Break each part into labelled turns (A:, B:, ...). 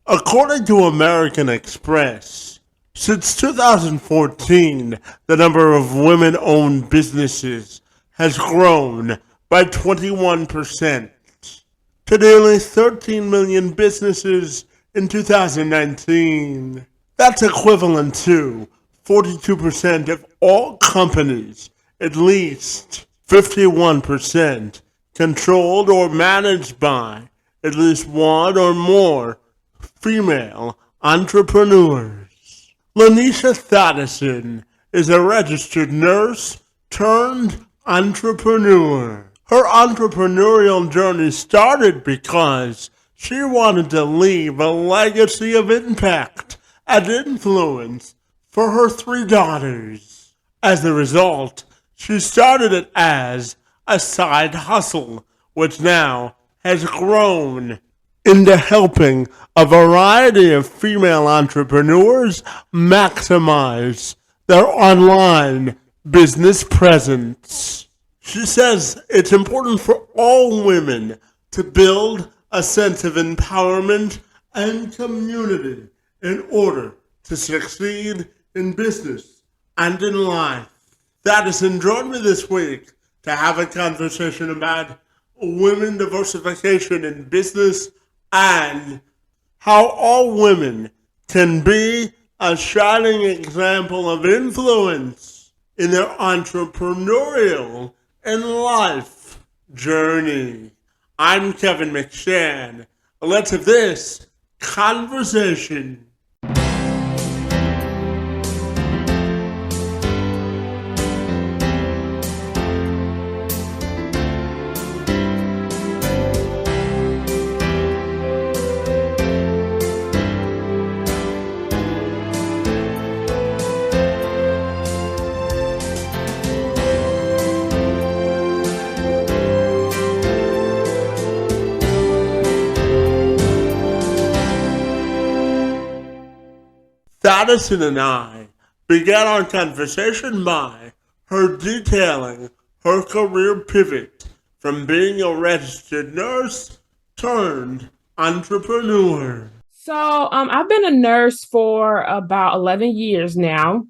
A: According to American Express, since 2014, the number of women-owned businesses has grown by 21% to nearly 13 million businesses in 2019. That's equivalent to 42% of all companies, at least 51% controlled or managed by at least one or more female entrepreneurs. Lanisha Thadison is a registered nurse turned entrepreneur. Her entrepreneurial journey started because she wanted to leave a legacy of impact and influence for her three daughters. As a result, she started it as a side hustle, which now has grown into helping a variety of female entrepreneurs maximize their online business presence. She says it's important for all women to build a sense of empowerment and community in order to succeed in business and in life. Thadison joined me this week to have a conversation about women diversification in business and how all women can be a shining example of influence in their entrepreneurial and life journey. I'm Kevin McShann. Let's have this conversation. Thadison and I began our conversation by her detailing her career pivot from being a registered nurse turned entrepreneur.
B: So I've been a nurse for about 11 years now,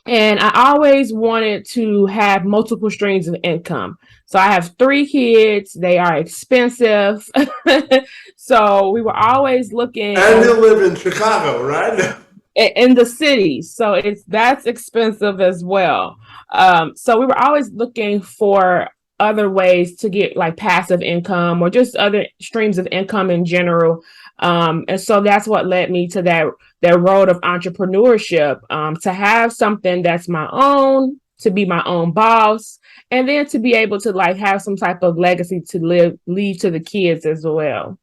B: and I always wanted to have multiple streams of income. So I have three kids. They are expensive. So we were always looking.
A: And you live in Chicago, right?
B: In the city, so that's expensive as well. So we were always looking for other ways to get like passive income or just other streams of income in general. And so that's what led me to that road of entrepreneurship, to have something that's my own, to be my own boss, and then to be able to like have some type of legacy to leave to the kids as well.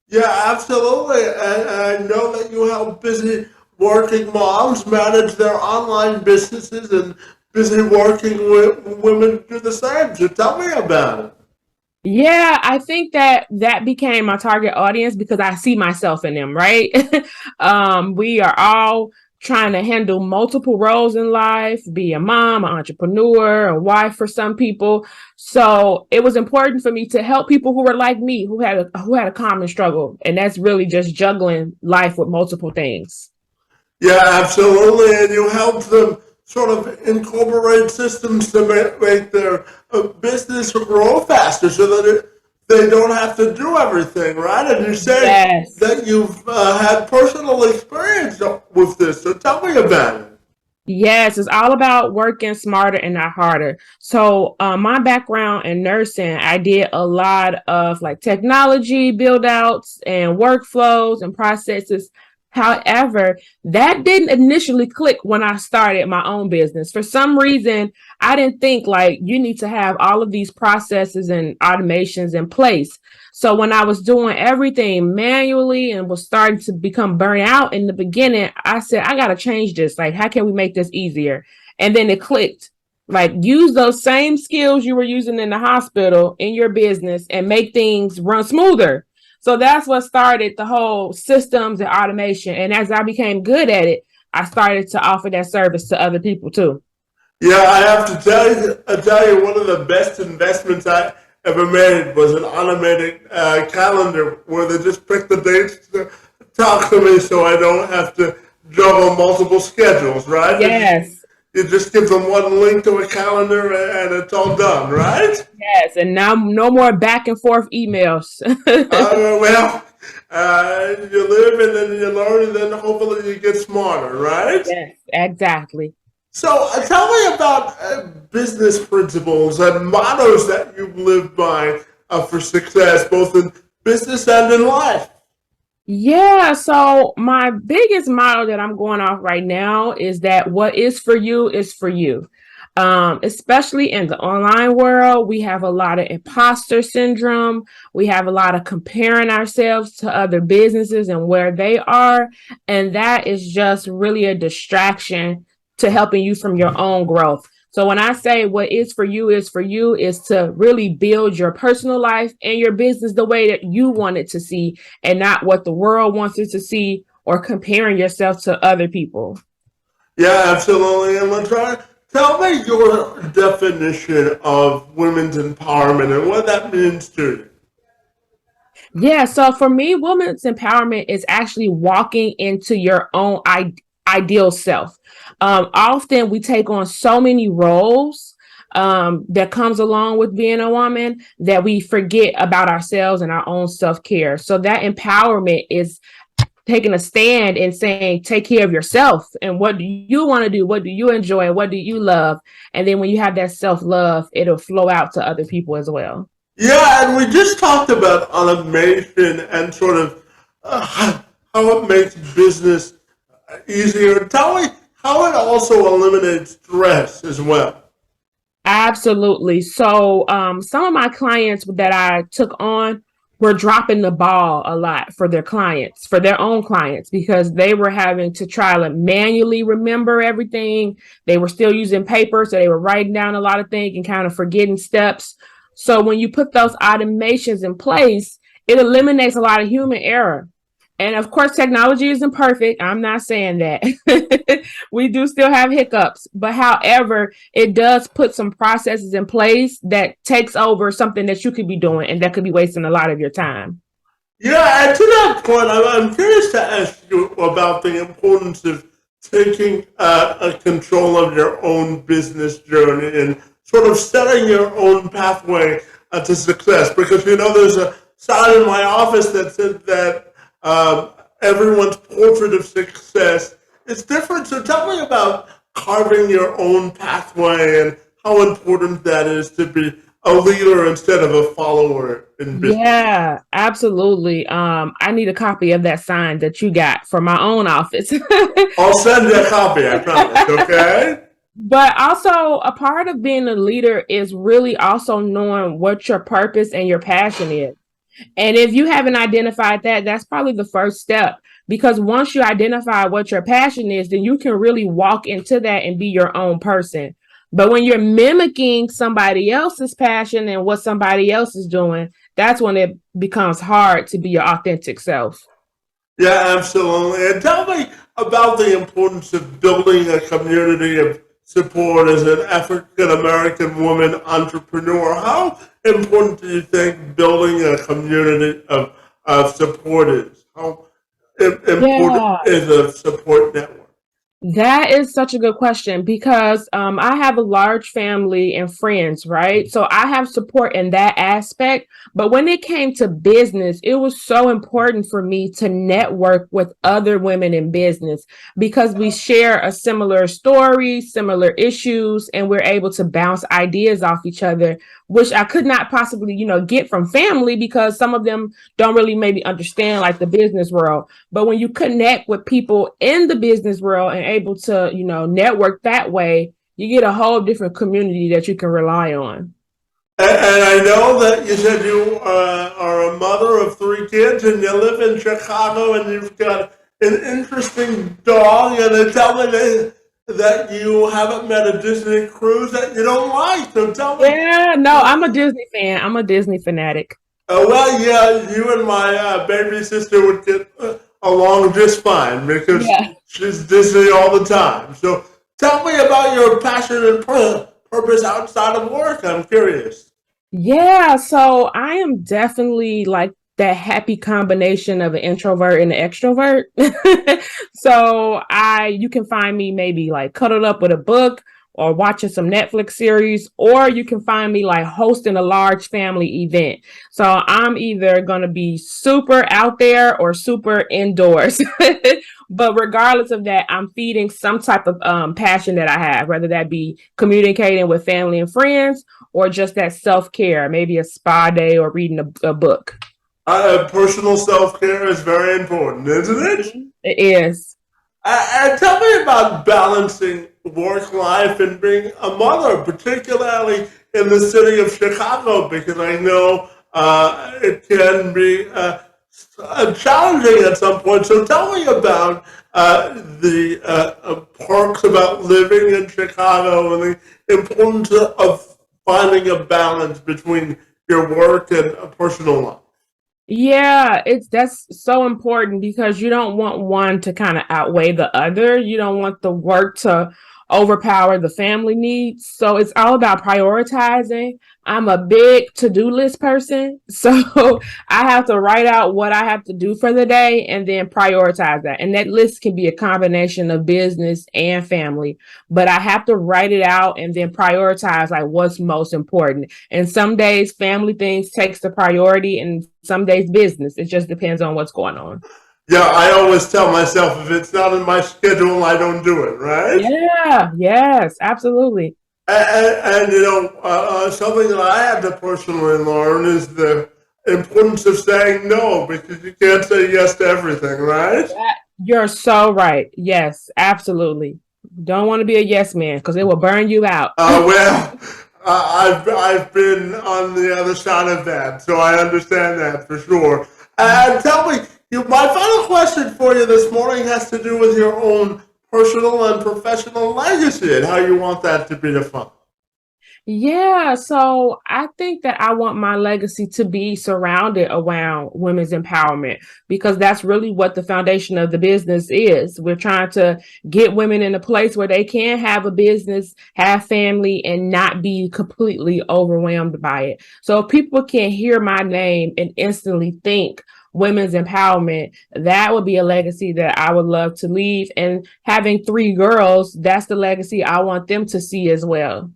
A: Yeah, absolutely. And I know that you help busy working moms manage their online businesses and busy working women do the same. So tell me about it.
B: Yeah, I think that became my target audience because I see myself in them, right? We are all trying to handle multiple roles in life, be a mom, an entrepreneur, a wife for some people. So it was important for me to help people who were like me, who had a common struggle. And that's really just juggling life with multiple things.
A: Yeah, absolutely. And you help them sort of incorporate systems to make their business grow faster so that they don't have to do everything, right? And you said
B: Yes.
A: that you've had personal experience with this. So tell me about it.
B: Yes, it's all about working smarter and not harder. So my background in nursing, I did a lot of like technology build outs and workflows and processes. However, that didn't initially click when I started my own business. For some reason, I didn't think like you need to have all of these processes and automations in place. So when I was doing everything manually and was starting to become burnt out in the beginning, I said, I got to change this. Like, how can we make this easier? And then it clicked. Like, use those same skills you were using in the hospital in your business and make things run smoother. So that's what started the whole systems and automation. And as I became good at it, I started to offer that service to other people too.
A: Yeah, I have to tell you, one of the best investments I ever made was an automated calendar where they just pick the dates talk to me so I don't have to juggle multiple schedules, right?
B: Yes.
A: You just give them one link to a calendar and it's all done, right?
B: Yes. And now no more back and forth emails.
A: Well, you live and then you learn and then hopefully you get smarter, right?
B: Yes, exactly.
A: So tell me about business principles and mottos that you live by for success, both in business and in life.
B: Yeah, so my biggest motto that I'm going off right now is that what is for you is for you. Especially in the online world, we have a lot of imposter syndrome. We have a lot of comparing ourselves to other businesses and where they are. And that is just really a distraction to helping you from your own growth. So when I say what is for you is to really build your personal life and your business the way that you want it to see and not what the world wants it to see or comparing yourself to other people.
A: Yeah, absolutely. And tell me your definition of women's empowerment and what that means to you.
B: Yeah, so for me, women's empowerment is actually walking into your own ideal self. Often we take on so many roles that comes along with being a woman that we forget about ourselves and our own self-care. So that empowerment is taking a stand and saying, take care of yourself. And what do you want to do? What do you enjoy? What do you love? And then when you have that self-love, it'll flow out to other people as well.
A: Yeah, and we just talked about automation and sort of how it makes business easier. Tell me how it also eliminates stress as well.
B: Absolutely. So some of my clients that I took on were dropping the ball a lot for their clients, for their own clients, because they were having to try to manually remember everything. They were still using paper, so they were writing down a lot of things and kind of forgetting steps. So when you put those automations in place, it eliminates a lot of human error. And of course, technology isn't perfect. I'm not saying that. We do still have hiccups, but however, it does put some processes in place that takes over something that you could be doing and that could be wasting a lot of your time.
A: Yeah, and to that point, I'm curious to ask you about the importance of taking a control of your own business journey and sort of setting your own pathway to success. Because, there's a sign in my office that said that everyone's portrait of success is different. So tell me about carving your own pathway and how important that is to be a leader instead of a follower in business.
B: Yeah, absolutely. I need a copy of that sign that you got for my own office.
A: I'll send you a copy, I promise, okay?
B: But also, a part of being a leader is really also knowing what your purpose and your passion is. And if you haven't identified that, that's probably the first step. Because once you identify what your passion is, then you can really walk into that and be your own person. But when you're mimicking somebody else's passion and what somebody else is doing, that's when it becomes hard to be your authentic self.
A: Yeah, absolutely. And tell me about the importance of building a community of support as an African American woman entrepreneur. How important do you think building a community of support is? How important
B: Yeah.
A: is a support network?
B: That is such a good question because I have a large family and friends, right? So I have support in that aspect. But when it came to business, it was so important for me to network with other women in business because we share a similar story, similar issues, and we're able to bounce ideas off each other, which I could not possibly, get from family because some of them don't really maybe understand like the business world. But when you connect with people in the business world and able to, network that way, you get a whole different community that you can rely on.
A: And I know that you said you are a mother of three kids and you live in Chicago and you've got an interesting dog and they tell me that you haven't met a Disney cruise that you don't like. So tell me.
B: Yeah, no, I'm a Disney fan. I'm a Disney fanatic.
A: Well, yeah, you and my baby sister would get along just fine because
B: Yeah.
A: she's Disney all the time. So tell me about your passion and purpose outside of work. I'm curious.
B: Yeah, so I am definitely like that happy combination of an introvert and an extrovert. So you can find me maybe like cuddled up with a book or watching some Netflix series, or you can find me like hosting a large family event. So I'm either going to be super out there or super indoors. But regardless of that, I'm feeding some type of passion that I have, whether that be communicating with family and friends or just that self-care, maybe a spa day or reading a book.
A: Personal self-care is very important, isn't it?
B: It is.
A: And tell me about balancing work life and being a mother, particularly in the city of Chicago, because I know it can be challenging at some point. So tell me about the perks about living in Chicago and the importance of finding a balance between your work and a personal life.
B: Yeah, that's so important because you don't want one to kind of outweigh the other. You don't want the work to overpower the family needs. So it's all about prioritizing. I'm a big to-do list person. So I have to write out what I have to do for the day and then prioritize that. And that list can be a combination of business and family, but I have to write it out and then prioritize like what's most important. And some days family things takes the priority and some days business. It just depends on what's going on.
A: Yeah, I always tell myself if it's not in my schedule, I don't do it, right?
B: Yeah, yes, absolutely.
A: And you know, something that I had to personally learn is the importance of saying no because you can't say yes to everything, right?
B: You're so right. Yes, absolutely. Don't want to be a yes man because it will burn you out.
A: Well, I've been on the other side of that, so I understand that for sure. And tell me, my final question for you this morning has to do with your own personal and professional legacy and how you want that to be defined.
B: Yeah, so I think that I want my legacy to be surrounded around women's empowerment because that's really what the foundation of the business is. We're trying to get women in a place where they can have a business, have family, and not be completely overwhelmed by it. So if people can hear my name and instantly think women's empowerment, that would be a legacy that I would love to leave. And having three girls, that's the legacy I want them to see as well.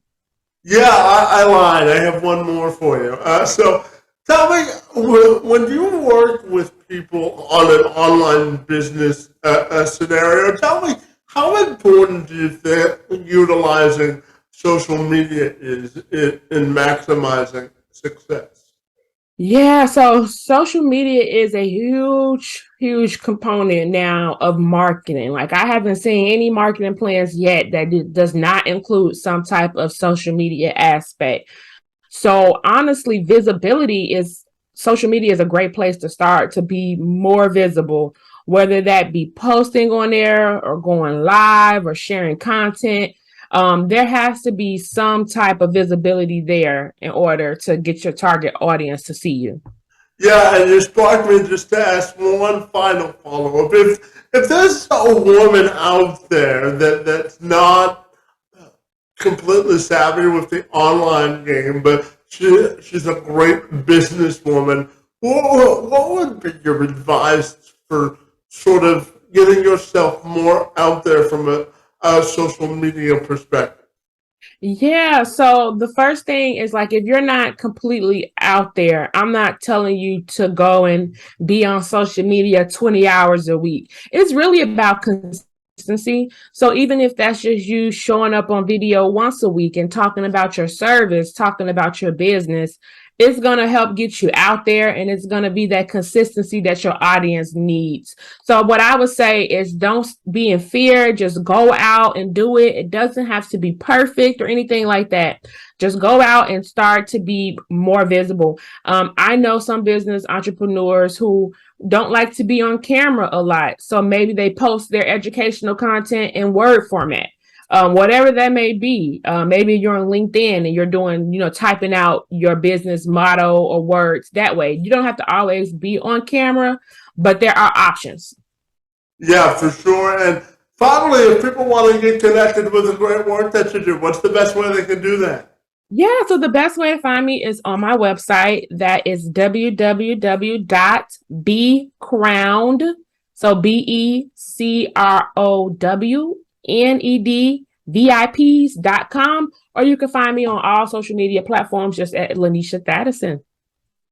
A: Yeah, I lied. I have one more for you. So tell me, when you work with people on an online business scenario, tell me how important do you think utilizing social media is in maximizing success?
B: Yeah, so social media is a huge component now of marketing. Like I haven't seen any marketing plans yet that does not include some type of social media aspect. So honestly, social media is a great place to start to be more visible, whether that be posting on there or going live or sharing content. There has to be some type of visibility there in order to get your target audience to see you.
A: Yeah, and you sparked me just to ask one final follow-up. If there's a woman out there that's not completely savvy with the online game, but she's a great businesswoman, what would be your advice for sort of getting yourself more out there from a social media perspective?
B: Yeah, so the first thing is like if you're not completely out there, I'm not telling you to go and be on social media 20 hours a week. It's really about consistency. So even if that's just you showing up on video once a week and talking about your service, talking about your business, it's going to help get you out there and it's going to be that consistency that your audience needs. So what I would say is don't be in fear, just go out and do it. It doesn't have to be perfect or anything like that. Just go out and start to be more visible. I know some business entrepreneurs who don't like to be on camera a lot. So maybe they post their educational content in Word format. Whatever that may be. Maybe you're on LinkedIn and you're doing, typing out your business motto or words that way. You don't have to always be on camera, but there are options.
A: Yeah, for sure. And finally, if people want to get connected with the great work that you do, what's the best way they can do that?
B: Yeah, so the best way to find me is on my website. That is www.becrowned. So BECROWNEDVIPs.com. Or you can find me on all social media platforms just at Lanisha Thadison.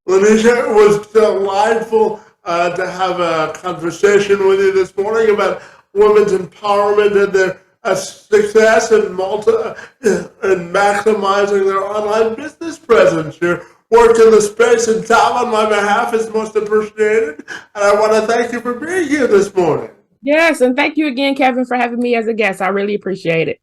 A: Lanisha, it was delightful to have a conversation with you this morning about women's empowerment and their success and maximizing their online business presence. Your work in the space and time on my behalf is most appreciated, and I want to thank you for being here this morning.
B: Yes, and thank you again, Kevin, for having me as a guest. I really appreciate it.